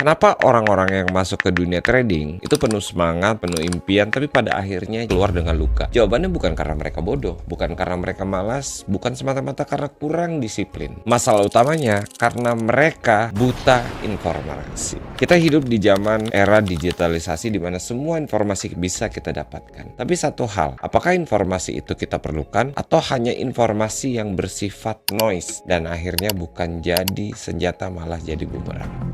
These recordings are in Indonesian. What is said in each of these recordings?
Kenapa orang-orang yang masuk ke dunia trading itu penuh semangat, penuh impian, tapi pada akhirnya keluar dengan luka? Jawabannya bukan karena mereka bodoh, bukan karena mereka malas, bukan semata-mata karena kurang disiplin. Masalah utamanya karena mereka buta informasi. Kita hidup di zaman era digitalisasi di mana semua informasi bisa kita dapatkan. Tapi satu hal, apakah informasi itu kita perlukan atau hanya informasi yang bersifat noise dan akhirnya bukan jadi senjata malah jadi bumerang?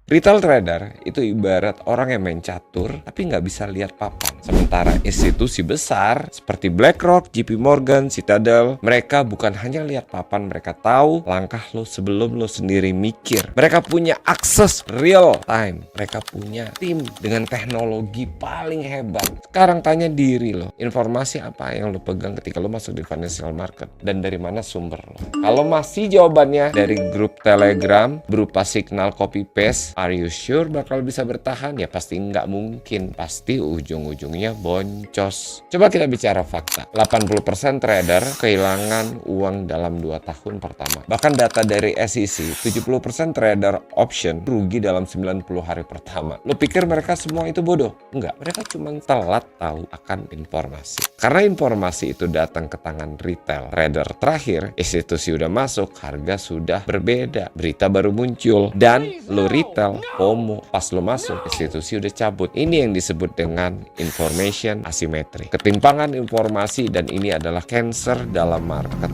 Retail trader itu ibarat orang yang main catur tapi nggak bisa lihat papan. Sementara institusi besar seperti BlackRock, JP Morgan, Citadel, mereka bukan hanya lihat papan, mereka tahu langkah lo sebelum lo sendiri mikir. Mereka punya akses real time. Mereka punya tim dengan teknologi paling hebat. Sekarang tanya diri lo, informasi apa yang lo pegang ketika lo masuk di financial market? Dan dari mana sumber lo? Kalau masih jawabannya dari grup Telegram berupa signal copy paste, are you sure bakal bisa bertahan? Ya pasti nggak mungkin. Pasti ujung-ujungnya boncos. Coba kita bicara fakta. 80% trader kehilangan uang dalam 2 tahun pertama. Bahkan data dari SEC, 70% trader option rugi dalam 90 hari pertama. Lo pikir mereka semua itu bodoh? Enggak. Mereka cuma telat tahu akan informasi. Karena informasi itu datang ke tangan retail trader terakhir, institusi udah masuk, harga sudah berbeda, berita baru muncul, dan lo retail FOMO. Pas lo masuk, institusi udah cabut. Ini yang disebut dengan information asymmetry, ketimpangan informasi, dan ini adalah cancer dalam market.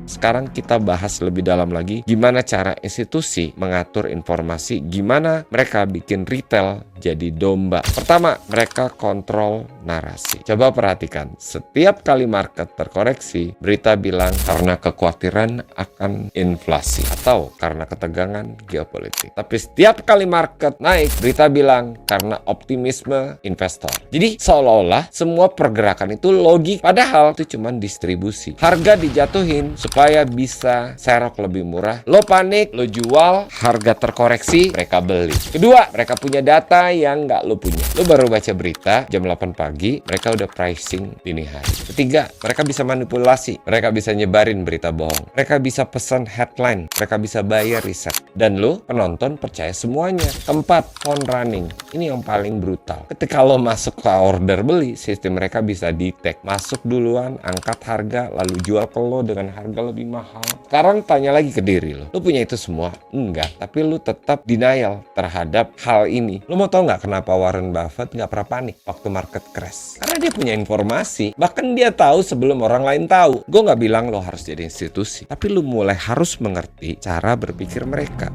Sekarang kita bahas lebih dalam lagi gimana cara institusi mengatur informasi, gimana mereka bikin retail jadi domba. Pertama, mereka kontrol narasi. Coba perhatikan, setiap kali market terkoreksi, berita bilang karena kekhawatiran akan inflasi atau karena ketegangan geopolitik. Tapi setiap kali market naik, berita bilang karena optimisme investor. Jadi seolah-olah semua pergerakan itu logik, padahal itu cuma distribusi. Harga dijatuhin supaya bisa serok lebih murah. Lo panik, lo jual, harga terkoreksi, mereka beli. Kedua, mereka punya data yang nggak lo punya. Lo baru baca berita jam 8 pagi, mereka udah pricing dini hari. Ketiga, mereka bisa manipulasi, mereka bisa nyebarin berita bohong, mereka bisa pesan headline, mereka bisa bayar riset, dan lo penonton percaya semuanya. Keempat, phone running. Ini yang paling brutal. Ketika lo masuk ke order beli, sistem mereka bisa detect, masuk duluan, angkat harga, lalu jual ke lo dengan harga lebih mahal. Sekarang tanya lagi ke diri lo punya itu semua? Enggak, tapi lo tetap denial terhadap hal ini. Lo mau tahu nggak kenapa Warren Buffett nggak pernah panik waktu market crash? Karena dia punya informasi, bahkan dia tahu sebelum orang lain tahu. Gue nggak bilang lo harus jadi institusi, tapi lo mulai harus mengerti cara berpikir mereka.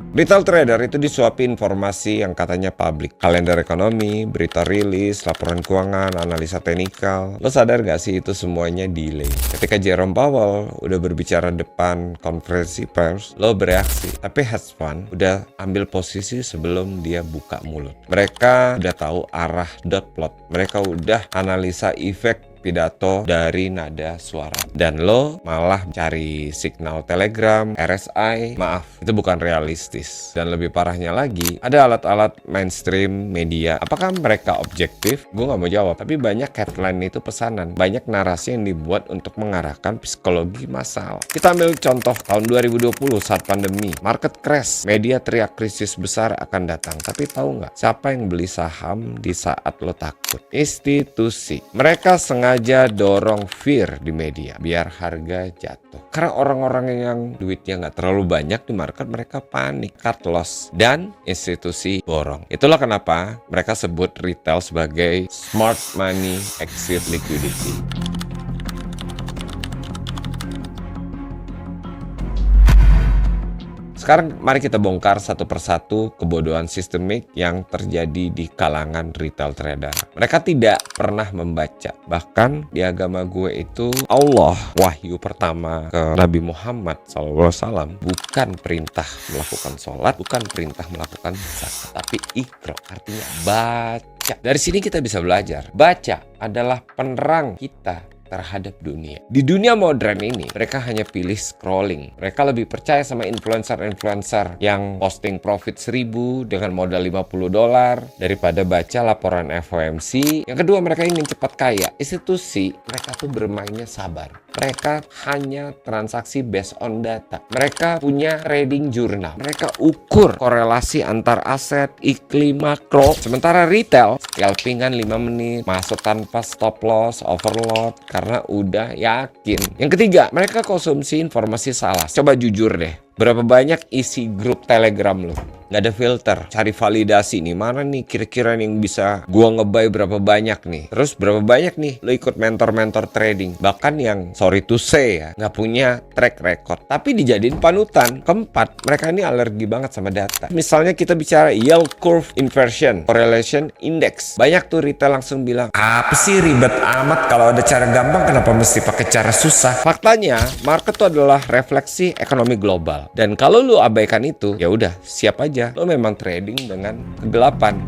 Retail trader itu disuapi informasi yang katanya publik. Kalender ekonomi, berita rilis, laporan keuangan, analisa teknikal. Lo sadar gak sih itu semuanya delay? Ketika Jerome Powell udah berbicara depan konferensi pers, lo bereaksi. Tapi hedge fund udah ambil posisi sebelum dia buka mulut. Mereka udah tahu arah dot plot. Mereka udah analisa efek pidato dari nada suara, dan lo malah cari signal Telegram, RSI. Maaf, itu bukan realistis. Dan lebih parahnya lagi, ada alat-alat mainstream media. Apakah mereka objektif? Gue gak mau jawab. Tapi banyak headline itu pesanan, banyak narasi yang dibuat untuk mengarahkan psikologi massal. Kita ambil contoh tahun 2020 saat pandemi, market crash, media teriak krisis besar akan datang. Tapi tahu nggak siapa yang beli saham di saat lo takut? Institusi. Mereka sengaja dorong fear di media biar harga jatuh. Karena orang-orang yang duitnya nggak terlalu banyak di market, mereka panik, cut loss, dan institusi borong. Itulah kenapa mereka sebut retail sebagai smart money exit liquidity. Sekarang mari kita bongkar satu persatu kebodohan sistemik yang terjadi di kalangan retail trader. Mereka tidak pernah membaca. Bahkan di agama gue itu Allah wahyu pertama ke Nabi Muhammad SAW bukan perintah melakukan sholat, bukan perintah melakukan zakat, tapi ikra, artinya baca. Dari sini kita bisa belajar. Baca adalah penerang kita terhadap dunia. Di dunia modern ini, mereka hanya pilih scrolling. Mereka lebih percaya sama influencer-influencer yang posting profit 1000 dengan modal $50 daripada baca laporan FOMC. Yang kedua, mereka ingin cepat kaya. Institusi, mereka tuh bermainnya sabar. Mereka hanya transaksi based on data. Mereka punya trading journal. Mereka ukur korelasi antar aset, iklim, makro. Sementara retail, scalpingan 5 menit, masuk tanpa stop loss, overload, karena udah yakin. Yang ketiga, mereka konsumsi informasi salah. Coba jujur deh, berapa banyak isi grup Telegram lo? Nggak ada filter, cari validasi nih, mana nih kira-kira yang bisa gua nge-buy berapa banyak nih. Terus berapa banyak nih lo ikut mentor-mentor trading. Bahkan yang sorry to say ya, nggak punya track record, tapi dijadiin panutan. Keempat, mereka ini alergi banget sama data. Misalnya kita bicara yield curve inversion, correlation index. Banyak tuh retail langsung bilang, apa sih ribet amat, kalau ada cara gampang kenapa mesti pakai cara susah. Faktanya, market itu adalah refleksi ekonomi global. Dan kalau lu abaikan itu, ya udah siap aja. Lo memang trading dengan kegelapan.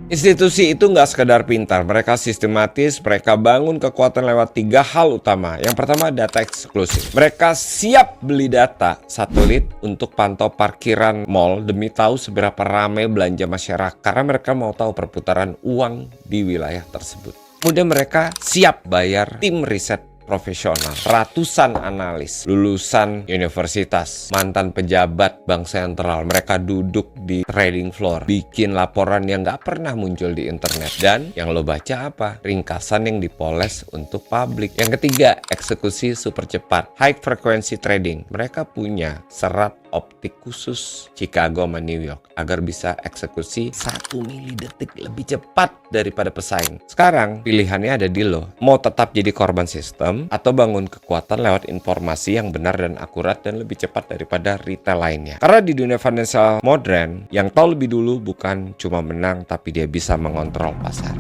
Institusi itu nggak sekedar pintar, mereka sistematis, mereka bangun kekuatan lewat 3 hal utama. Yang pertama, data eksklusif. Mereka siap beli data satelit untuk pantau parkiran mall demi tahu seberapa ramai belanja masyarakat, karena mereka mau tahu perputaran uang di wilayah tersebut. Kemudian mereka siap bayar tim riset profesional, ratusan analis, lulusan universitas, mantan pejabat bank sentral. Mereka duduk di trading floor, bikin laporan yang nggak pernah muncul di internet. Dan yang lo baca apa? Ringkasan yang dipoles untuk publik. Yang ketiga, eksekusi super cepat, high frequency trading. Mereka punya serat optik khusus Chicago sama New York agar bisa eksekusi 1 milidetik lebih cepat daripada pesaing. Sekarang pilihannya ada di lo. Mau tetap jadi korban sistem atau bangun kekuatan lewat informasi yang benar dan akurat dan lebih cepat daripada retail lainnya. Karena di dunia financial modern, yang tahu lebih dulu bukan cuma menang, tapi dia bisa mengontrol pasar.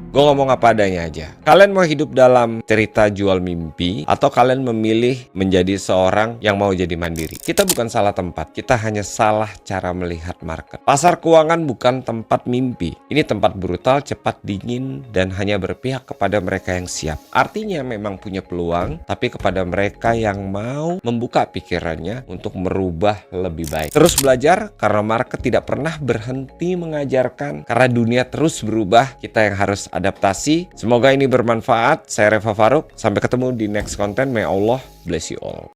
Gue ngomong apa adanya aja. Kalian mau hidup dalam cerita jual mimpi atau kalian memilih menjadi seorang yang mau jadi mandiri? Kita bukan salah tempat, kita hanya salah cara melihat market. Pasar keuangan bukan tempat mimpi. Ini tempat brutal, cepat, dingin, dan hanya berpihak kepada mereka yang siap. Artinya memang punya peluang, tapi kepada mereka yang mau membuka pikirannya untuk merubah lebih baik. Terus belajar, karena market tidak pernah berhenti mengajarkan. Karena dunia terus berubah, kita yang harus adaptasi. Semoga ini bermanfaat. Saya Reva Faruk. Sampai ketemu di next content. May Allah bless you all.